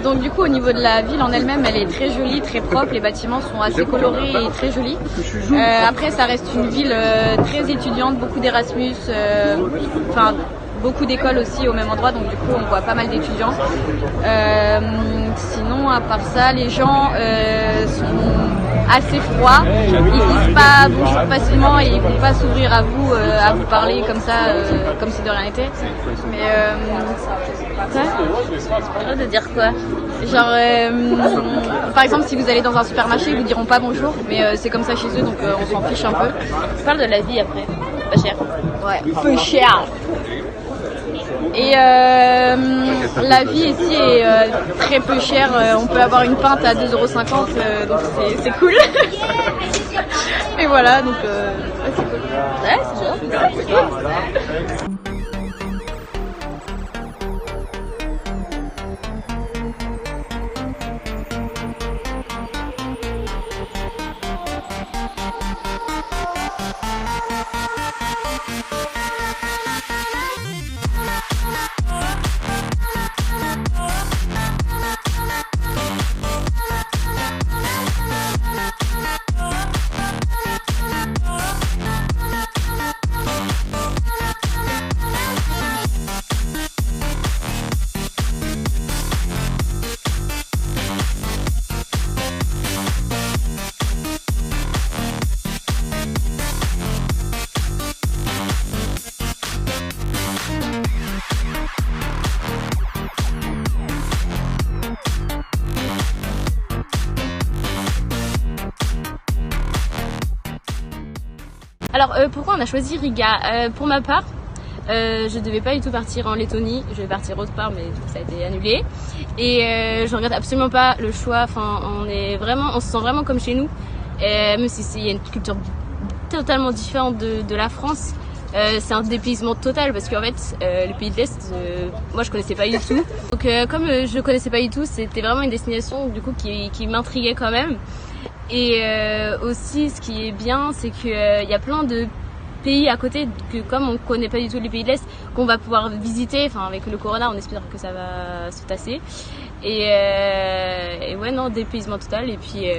Donc du coup au niveau de la ville en elle-même, elle est très jolie, très propre, les bâtiments sont assez colorés et très jolis. Après ça reste une ville très étudiante, beaucoup d'Erasmus, beaucoup d'écoles aussi au même endroit, donc du coup on voit pas mal d'étudiants. Sinon à part ça, les gens sont assez froids, ils disent pas bonjour facilement et ils vont pas s'ouvrir à vous parler comme ça, comme si de rien n'était. Mais de dire quoi? Genre par exemple si vous allez dans un supermarché, ils vous diront pas bonjour, mais c'est comme ça chez eux, donc on s'en fiche un peu. On parle de la vie après, pas cher. Ouais, peu cher. Et la vie ici est très peu chère, on peut avoir une pinte à 2,50 €, donc c'est cool. Et voilà, donc c'est cool. Ouais, c'est bien. Alors pourquoi on a choisi Riga? Pour ma part, je devais pas du tout partir en Lettonie, je devais partir autre part, mais ça a été annulé. Et je regrette absolument pas le choix. Enfin, on se sent vraiment comme chez nous, même si il y a une culture totalement différente de la France. C'est un dépaysement total parce qu'en fait le pays de l'Est, moi je connaissais pas du tout. Donc comme je connaissais pas du tout, c'était vraiment une destination du coup qui m'intriguait quand même. Et aussi ce qui est bien, c'est qu'il y a plein de pays à côté que comme on connaît pas du tout les pays de l'Est, qu'on va pouvoir visiter. Enfin avec le corona, on espère que ça va se tasser. Et ouais non, dépaysement total et puis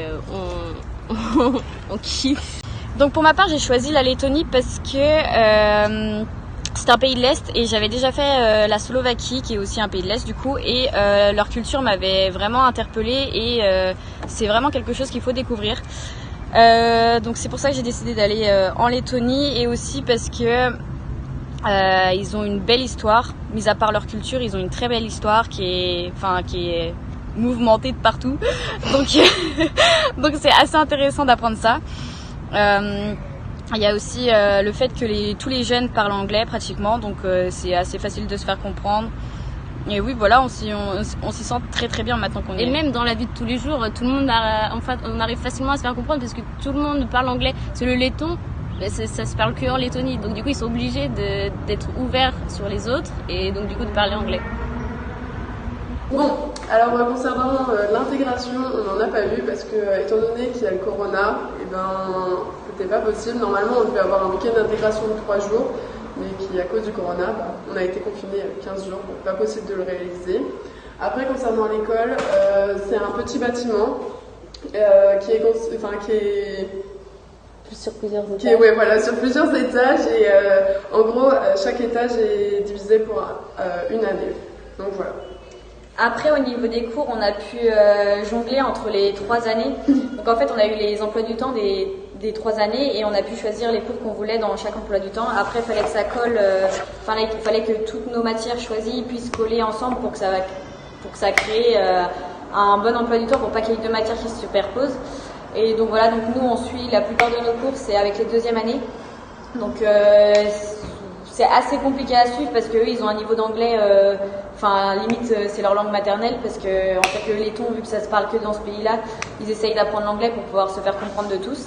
on kiffe. Donc pour ma part, j'ai choisi la Lettonie parce que c'est un pays de l'Est et j'avais déjà fait la Slovaquie qui est aussi un pays de l'Est du coup, et leur culture m'avait vraiment interpellée et c'est vraiment quelque chose qu'il faut découvrir. Donc c'est pour ça que j'ai décidé d'aller en Lettonie, et aussi parce que ils ont une belle histoire. Mis à part leur culture, ils ont une très belle histoire qui est mouvementée de partout. Donc donc c'est assez intéressant d'apprendre ça. Il y a aussi le fait que tous les jeunes parlent anglais pratiquement, donc c'est assez facile de se faire comprendre. Et oui, voilà, on s'y sent très très bien maintenant qu'on y est. Et même dans la vie de tous les jours, tout le monde on arrive facilement à se faire comprendre parce que tout le monde parle anglais. C'est le letton, ça se parle que en Lettonie, donc du coup ils sont obligés d'être ouverts sur les autres et donc du coup de parler anglais. Bon, alors concernant l'intégration, on n'en a pas vu parce que étant donné qu'il y a le corona, c'était pas possible. Normalement on devait avoir un week-end d'intégration de 3 jours, mais qui à cause du corona, on a été confinés 15 jours, donc pas possible de le réaliser. Après concernant l'école, c'est un petit bâtiment qui est sur plusieurs étages. Sur plusieurs étages, et en gros chaque étage est divisé pour une année. Donc voilà. Après, au niveau des cours, on a pu jongler entre les 3 années. Donc en fait, on a eu les emplois du temps des 3 années et on a pu choisir les cours qu'on voulait dans chaque emploi du temps. Après, il fallait que ça colle, il fallait que toutes nos matières choisies puissent coller ensemble pour que ça crée un bon emploi du temps, pour pas qu'il y ait deux matières qui se superposent. Et donc voilà, donc nous on suit la plupart de nos cours, c'est avec les 2e années. Donc c'est assez compliqué à suivre parce qu'eux ils ont un niveau d'anglais, limite c'est leur langue maternelle, parce que en fait le letton, vu que ça se parle que dans ce pays-là, ils essayent d'apprendre l'anglais pour pouvoir se faire comprendre de tous.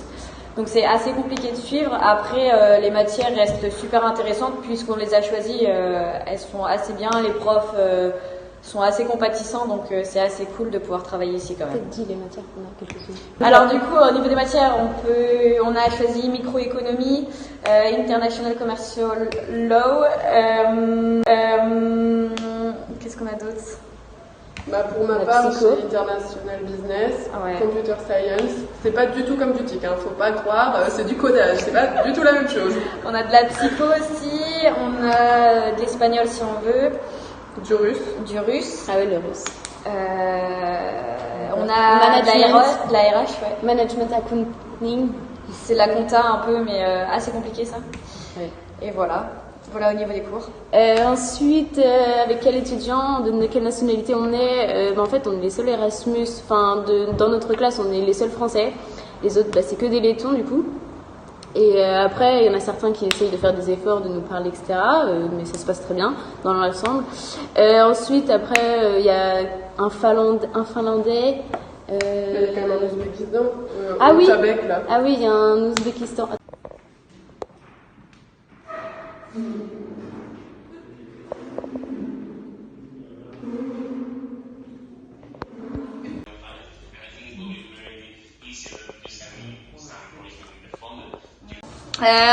Donc c'est assez compliqué de suivre. Après les matières restent super intéressantes puisqu'on les a choisies, elles sont assez bien, les profs sont assez compatissants, donc c'est assez cool de pouvoir travailler ici quand même. Peut-être dis les matières qu'on a quelques-unes. Alors du coup au niveau des matières, on a choisi microéconomie, international commercial law, qu'est-ce qu'on a d'autre? Pour ma La part, psycho. j'ai International Business, Ouais. Computer Science. C'est pas du tout comme boutique, hein, faut pas croire, c'est du codage, c'est pas du tout la même chose. On a de la psycho aussi, on a de l'espagnol si on veut, Du russe. du russe. Ah oui, le russe. On a de la RH, ouais. Management accounting. C'est la compta un peu, mais assez compliqué ça. Ouais. Et voilà. Voilà au niveau des cours. Ensuite, avec quel étudiant, de quelle nationalité on est en fait, on est les seuls Erasmus. Dans notre classe, on est les seuls Français. Les autres, c'est que des Lettons du coup. Et après, il y en a certains qui essayent de faire des efforts, de nous parler, etc. Mais ça se passe très bien dans l'ensemble. Ensuite, après, il y a un Finlandais. Il y a quand même un Ouzbékistan. Ah oui. Tabek, là. Ah oui, il y a un Ouzbékistan.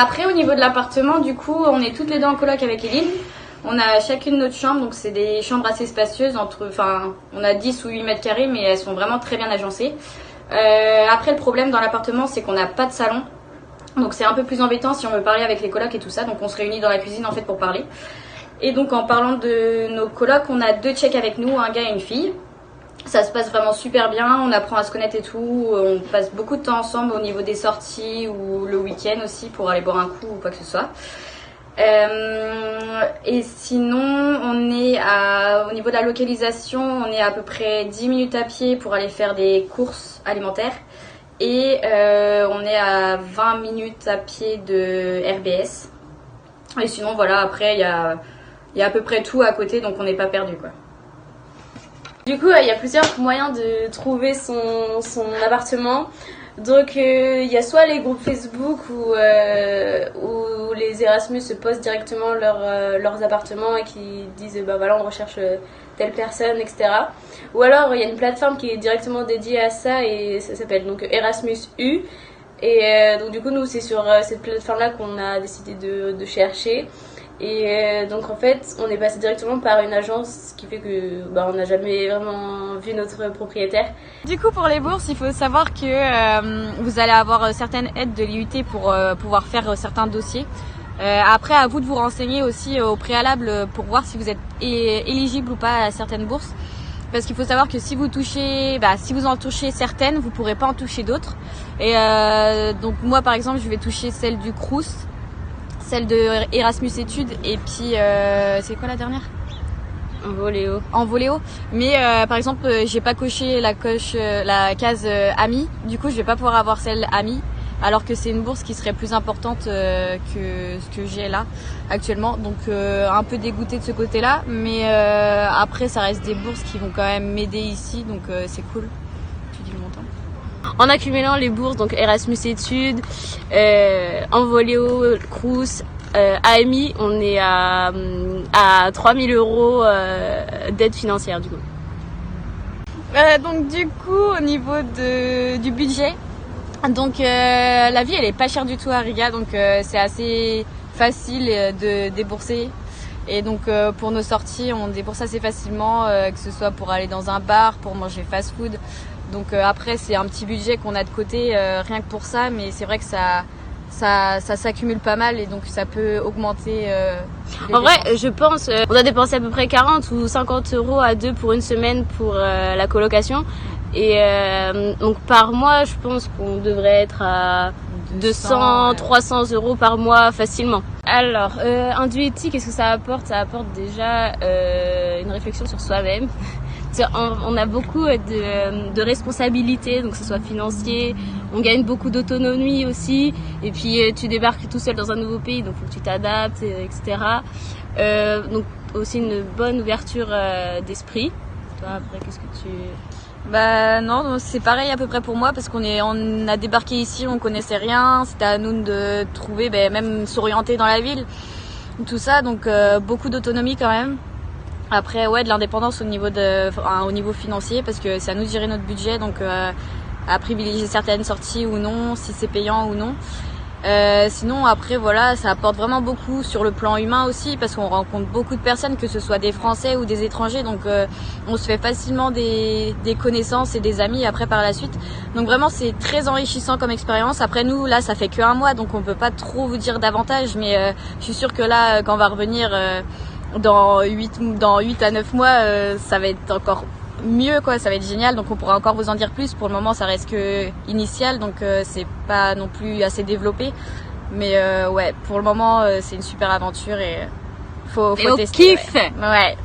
Après, au niveau de l'appartement, du coup, on est toutes les deux en coloc avec Eline. On a chacune notre chambre, donc c'est des chambres assez spacieuses. On a 10 ou 8 mètres carrés, mais elles sont vraiment très bien agencées. Après, le problème dans l'appartement, c'est qu'on n'a pas de salon. Donc c'est un peu plus embêtant si on veut parler avec les colocs et tout ça. Donc on se réunit dans la cuisine en fait pour parler. Et donc en parlant de nos colocs, on a 2 Tchèques avec nous, un gars et une fille. Ça se passe vraiment super bien, on apprend à se connaître et tout. On passe beaucoup de temps ensemble au niveau des sorties ou le week-end aussi pour aller boire un coup ou quoi que ce soit. Et sinon, au niveau de la localisation, on est à peu près 10 minutes à pied pour aller faire des courses alimentaires. Et on est à 20 minutes à pied de RBS. Et sinon, voilà, après, il y a à peu près tout à côté, donc on n'est pas perdu, quoi. Du coup, il y a plusieurs moyens de trouver son appartement. Donc, il y a soit les groupes Facebook où les Erasmus se postent directement leurs appartements et qui disent voilà, on recherche telle personne, etc. Ou alors, il y a une plateforme qui est directement dédiée à ça et ça s'appelle donc Erasmus U. Et donc, du coup, nous, c'est sur cette plateforme-là qu'on a décidé de chercher. Et donc en fait, on est passé directement par une agence, ce qui fait que on n'a jamais vraiment vu notre propriétaire. Du coup, pour les bourses, il faut savoir que vous allez avoir certaines aides de l'IUT pour pouvoir faire certains dossiers. Après, à vous de vous renseigner aussi au préalable pour voir si vous êtes éligible ou pas à certaines bourses. Parce qu'il faut savoir que si vous en touchez certaines, vous pourrez pas en toucher d'autres. Et donc moi, par exemple, je vais toucher celle du Crous, celle de Erasmus Études et puis c'est quoi la dernière? En Voléo. Mais par exemple, j'ai pas coché la case Amis. Du coup, je vais pas pouvoir avoir celle Amis, alors que c'est une bourse qui serait plus importante que ce que j'ai là actuellement. Donc un peu dégoûtée de ce côté-là, mais après ça reste des bourses qui vont quand même m'aider ici, donc c'est cool. Tu dis le montant? En accumulant les bourses, donc Erasmus Études, Envoléo, Crous, AMI, on est à 3 000 € d'aide financière du coup. Donc du coup, au niveau du budget, donc la vie elle est pas chère du tout à Riga, donc c'est assez facile de débourser. Et donc pour nos sorties, on débourse assez facilement, que ce soit pour aller dans un bar, pour manger fast-food. Donc après c'est un petit budget qu'on a de côté rien que pour ça, mais c'est vrai que ça s'accumule pas mal et donc ça peut augmenter les En vrai, dépenses. je pense, on a dépensé à peu près 40 ou 50 € à deux pour une semaine pour la colocation. Et donc par mois, je pense qu'on devrait être à 200, 300 € par mois facilement. Alors, un duetti, qu'est-ce que ça apporte? Ça apporte déjà une réflexion sur soi-même. On a beaucoup de responsabilités, donc que ce soit financier, on gagne beaucoup d'autonomie aussi, et puis tu débarques tout seul dans un nouveau pays, donc faut que tu t'adaptes, etc. Donc aussi une bonne ouverture d'esprit. Toi, après, qu'est-ce que tu... Non, c'est pareil à peu près pour moi parce qu'on a débarqué ici, on connaissait rien, c'était à nous de trouver, même s'orienter dans la ville, tout ça, donc beaucoup d'autonomie quand même. Après, de l'indépendance au niveau financier parce que c'est à nous de gérer notre budget, donc à privilégier certaines sorties ou non, si c'est payant ou non. Sinon après voilà, ça apporte vraiment beaucoup sur le plan humain aussi parce qu'on rencontre beaucoup de personnes, que ce soit des Français ou des étrangers, donc on se fait facilement des connaissances et des amis après par la suite. Donc vraiment c'est très enrichissant comme expérience. Après nous là ça fait que 1 mois donc on peut pas trop vous dire davantage, mais je suis sûre que là quand on va revenir dans 8 à 9 mois ça va être encore mieux quoi, ça va être génial, donc on pourra encore vous en dire plus. Pour le moment ça reste que initial, donc c'est pas non plus assez développé, mais ouais pour le moment c'est une super aventure et faut on tester. kiffe. Ouais.